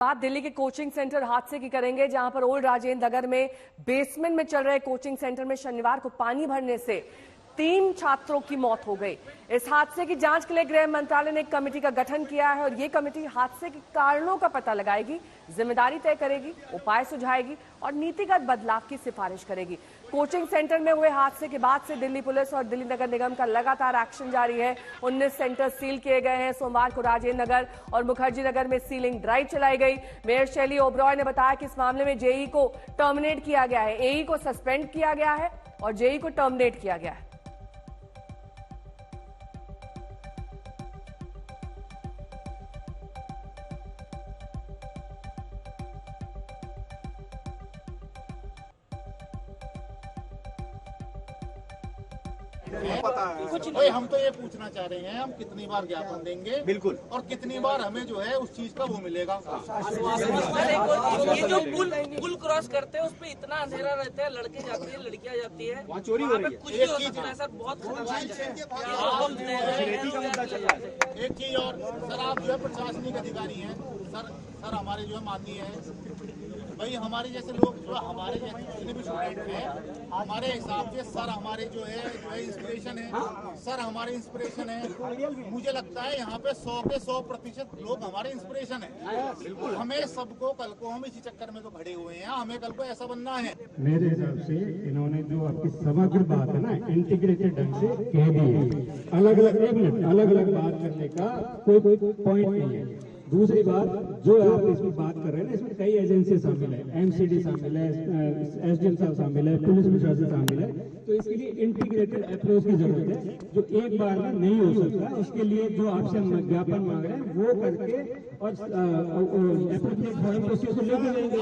बात दिल्ली के coaching centre हादसे की करेंगे, जहां पर ओल्ड राजेंद्र नगर में बेसमेंट में चल रहे कोचिंग सेंटर में शनिवार को पानी भरने से 3 छात्रों की मौत हो गई। इस हादसे की जांच के लिए गृह मंत्रालय ने एक कमेटी का गठन किया है और ये कमेटी हादसे के कारणों का पता लगाएगी, जिम्मेदारी तय करेगी, उपाय सुझाएगी और नीतिगत बदलाव की सिफारिश करेगी। कोचिंग सेंटर में हुए हादसे के बाद से दिल्ली पुलिस और दिल्ली नगर निगम का लगातार एक्शन जारी है। 19 सेंटर सील किए गए हैं। सोमवार को राजेंद्र नगर और मुखर्जी नगर में सीलिंग ड्राइव चलाई गई। मेयर शैली ओबरॉय ने बताया कि इस मामले में जेई को टर्मिनेट किया गया है, एई को सस्पेंड किया गया है और जेई को टर्मिनेट किया गया है। पता है कुछ नहीं। हम तो ये पूछना चाह रहे हैं, हम कितनी बार ज्ञापन देंगे बिल्कुल, और कितनी बार हमें जो है उस चीज का वो मिलेगा। ये जो पुल क्रॉस करते हैं उस पे इतना अंधेरा रहता है, लड़के जाते हैं, लड़कियां जाती है, वहाँ चोरी हो रही है, कुछ भी हो सकता है सर, बहुत खतरनाक है। एक चीज और सर, आप जो है प्रशासनिक अधिकारी हैं सर हमारे जो है माननीय है भाई, हमारे जैसे लोग जो हमारे जैसे जितने भी स्टूडेंट हैं, हमारे हिसाब से सर हमारे जो है इंस्पिरेशन है, सर हमारे इंस्पिरेशन है। मुझे लगता है यहाँ पे 100 के 100% लोग हमारे इंस्पिरेशन है। हमें सबको कल को, हम इसी चक्कर में तो खड़े हुए हैं, हमें कल को ऐसा बनना है। मेरे हिसाब से इन्होंने जो आपकी समग्र बात है ना, इंटीग्रेटेड ढंग से कह दी है। अलग अलग बात करने का कोई पॉइंट नहीं है। दूसरी बात जो आप इसमें बात कर रहे हैं ना, इसमें कई एजेंसी शामिल है, एमसीडी शामिल है, एसडीएम साहब शामिल है, पुलिस प्रशासन शामिल है। तो इसके लिए इंटीग्रेटेड अप्रोच की जरूरत है, जो एक बार में नहीं हो सकता। उसके लिए जो आपसे हम ज्ञापन मांग रहे हैं वो करके और एप्रोप्रिएट फॉरम को लेकर जाएंगे।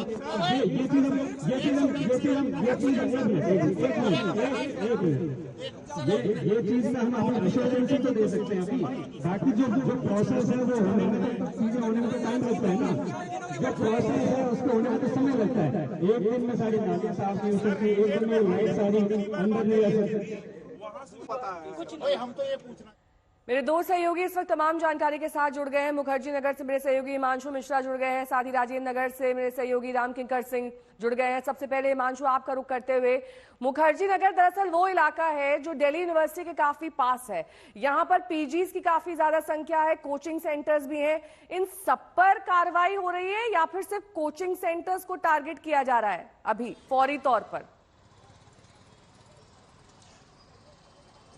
ये चीज का हम अपने एश्योरेंस तो दे सकते हैं अभी। बाकी जो प्रोसेस है वो होने में, चीजें होने में तो टाइम लगता है ना। जो प्रोसेस है उसको होने में तो समय लगता है। एक दिन में सारी नालियां साफ नहीं हो सकती, एक दिन में लाइट सारी अंदर नहीं आ सकती। पता है कुछ नहीं। हम तो ये पूछना। मेरे 2 सहयोगी इस वक्त तमाम जानकारी के साथ जुड़ गए हैं। मुखर्जी नगर से मेरे सहयोगी हिमांशु मिश्रा जुड़ गए हैं, साथ ही राजेंद्र नगर से मेरे सहयोगी रामकिंकर सिंह जुड़ गए हैं। सबसे पहले हिमांशु, आपका रुख करते हुए, मुखर्जी नगर दरअसल वो इलाका है जो दिल्ली यूनिवर्सिटी के काफी पास है। यहाँ पर पीजीज की काफी ज्यादा संख्या है, कोचिंग सेंटर्स भी हैं। इन सब पर कार्रवाई हो रही है या फिर सिर्फ कोचिंग सेंटर्स को टारगेट किया जा रहा है अभी फौरी तौर पर?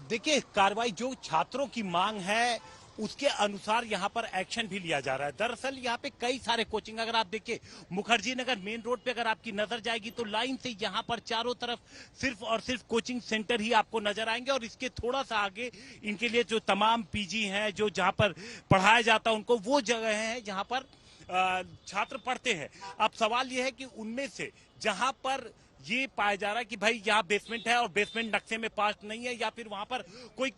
देखिए, कार्रवाई जो छात्रों की मांग है उसके अनुसार यहाँ पर एक्शन भी लिया जा रहा है। दरअसल यहाँ पे कई सारे कोचिंग, अगर आप देखिए मुखर्जी नगर मेन रोड पे अगर आपकी नजर जाएगी तो लाइन से यहाँ पर चारों तरफ सिर्फ और सिर्फ कोचिंग सेंटर ही आपको नजर आएंगे और इसके थोड़ा सा आगे इनके लिए जो तमाम पीजी हैं, जो जहाँ पर पढ़ाया जाता है उनको, वो जगह है जहाँ पर छात्र पढ़ते हैं। अब सवाल ये है कि उनमें से जहाँ पर ये पाया जा रहा है कि भाई यहाँ बेसमेंट है और बेसमेंट नक्शे में पास नहीं है, या फिर वहां पर कोई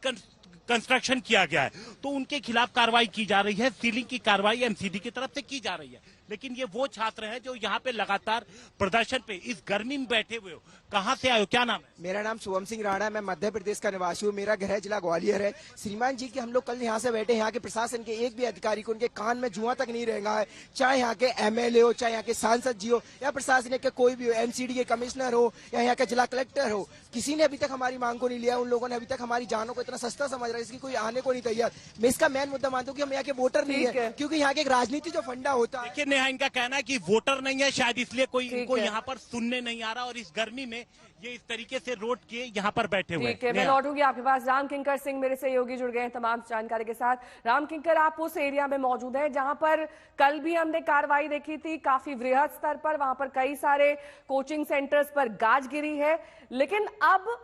कंस्ट्रक्शन किया गया है, तो उनके खिलाफ कार्रवाई की जा रही है। सीलिंग की कार्रवाई एमसीडी की तरफ से की जा रही है। लेकिन ये वो छात्र हैं जो यहाँ पे लगातार प्रदर्शन पे इस गर्मी में बैठे हुए हो। कहाँ से आए हो, क्या नाम है? मेरा नाम शुभम सिंह राणा है, मैं मध्य प्रदेश का निवासी हूँ, मेरा गृह जिला ग्वालियर है। श्रीमान जी की हम लोग कल यहाँ से बैठे, यहाँ के प्रशासन के एक भी अधिकारी को उनके कान में जुआ तक नहीं रहेगा है, चाहे यहाँ के एमएलए हो, चाहे यहाँ के सांसद जी हो, या प्रशासनिक के कोई भी हो, एमसीडी के कमिश्नर हो या यहाँ के जिला कलेक्टर हो, किसी ने अभी तक हमारी मांग को नहीं लिया। उन लोगों ने अभी तक हमारी जानों को इतना सस्ता समझ रहा है, इसकी कोई आने को नहीं तैयार। मैं इसका मेन मुद्दा मानता हूँ कि हम यहाँ के वोटर नहीं है, क्योंकि यहाँ के एक राजनीति जो फंडा होता है। देखिए नेहा, इनका कहना है कि वोटर नहीं है, शायद इसलिए कोई इनको यहाँ पर सुनने नहीं आ रहा और इस गर्मी में ये इस तरीके से रोड के यहाँ पर बैठे हुए हैं। ठीक है, मैं लौटूंगी आपके पास। रामकिंकर सिंह मेरे सहयोगी जुड़ गए हैं तमाम जानकारी के साथ। रामकिंकर, आप उस एरिया में मौजूद हैं जहां पर कल भी हमने कार्रवाई देखी थी, काफी वृहद स्तर पर, वहां पर कई सारे कोचिंग सेंटर्स पर गाज गिरी है। लेकिन अब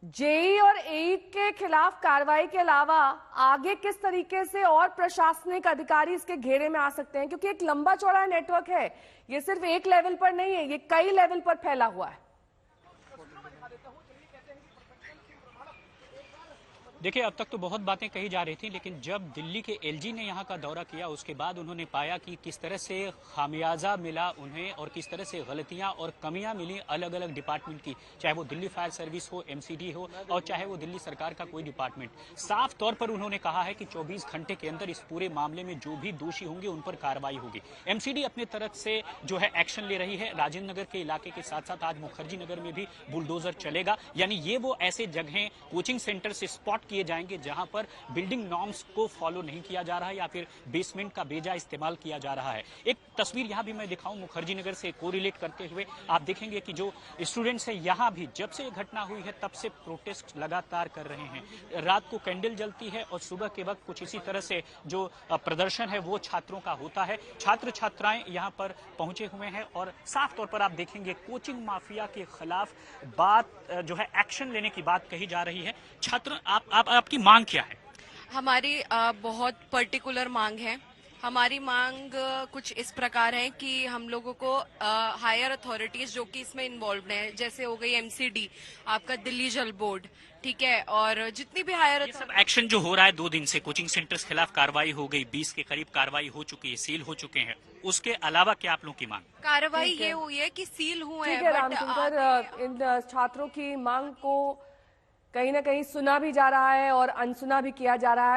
जेई और एई के खिलाफ कार्रवाई के अलावा आगे किस तरीके से और प्रशासनिक अधिकारी इसके घेरे में आ सकते हैं? क्योंकि एक लंबा चौड़ा नेटवर्क है, ये सिर्फ एक लेवल पर नहीं है, ये कई लेवल पर फैला हुआ है। देखिए, अब तक तो बहुत बातें कही जा रही थी, लेकिन जब दिल्ली के एलजी ने यहाँ का दौरा किया उसके बाद उन्होंने पाया कि किस तरह से खामियाजा मिला उन्हें और किस तरह से गलतियां और कमियां मिली अलग अलग डिपार्टमेंट की, चाहे वो दिल्ली फायर सर्विस हो, एमसीडी हो और चाहे वो दिल्ली सरकार का कोई डिपार्टमेंट। साफ तौर पर उन्होंने कहा है कि 24 घंटे के अंदर इस पूरे मामले में जो भी दोषी होंगे उन पर कार्रवाई होगी। एमसीडी अपने तरफ से जो है एक्शन ले रही है। राजेंद्र नगर के इलाके के साथ साथ आज मुखर्जी नगर में भी बुलडोजर चलेगा, यानी ये वो ऐसे जगह कोचिंग सेंटर से स्पॉट किए जाएंगे जहां पर बिल्डिंग नॉर्म्स को फॉलो नहीं किया जा रहा है या फिर बेसमेंट का बेजा इस्तेमाल किया जा रहा है। एक तस्वीर यहां भी मैं दिखाऊं मुखर्जी नगर से कोरिलेट करते हुए, आप देखेंगे कि जो स्टूडेंट्स हैं यहां भी जब से ये घटना हुई है तब से प्रोटेस्ट लगातार कर रहे हैं। रात को कैंडल जलती है और सुबह के वक्त कुछ इसी तरह से जो प्रदर्शन है वो छात्रों का होता है। छात्र छात्राएं यहां पर पहुंचे हुए हैं और साफ तौर पर आप देखेंगे कोचिंग माफिया के खिलाफ बात जो है एक्शन लेने की बात कही जा रही है। छात्र आपकी मांग क्या है? हमारी बहुत पर्टिकुलर मांग है। हमारी मांग कुछ इस प्रकार है कि हम लोगों को हायर अथॉरिटीज जो कि इसमें इन्वॉल्व हैं, जैसे हो गई एमसीडी, आपका दिल्ली जल बोर्ड, ठीक है, और जितनी भी हायर एक्शन जो हो रहा है 2 दिन से कोचिंग सेंटर्स के खिलाफ कार्रवाई हो गई, 20 के करीब कार्रवाई हो चुकी है, सील हो चुके हैं, उसके अलावा क्या आप लोगों की मांग? कार्रवाई ये हुई है कि सील हुए हैं, रामचंद्र, इन छात्रों की मांग को कहीं ना कहीं सुना भी जा रहा है और अनसुना भी किया जा रहा है।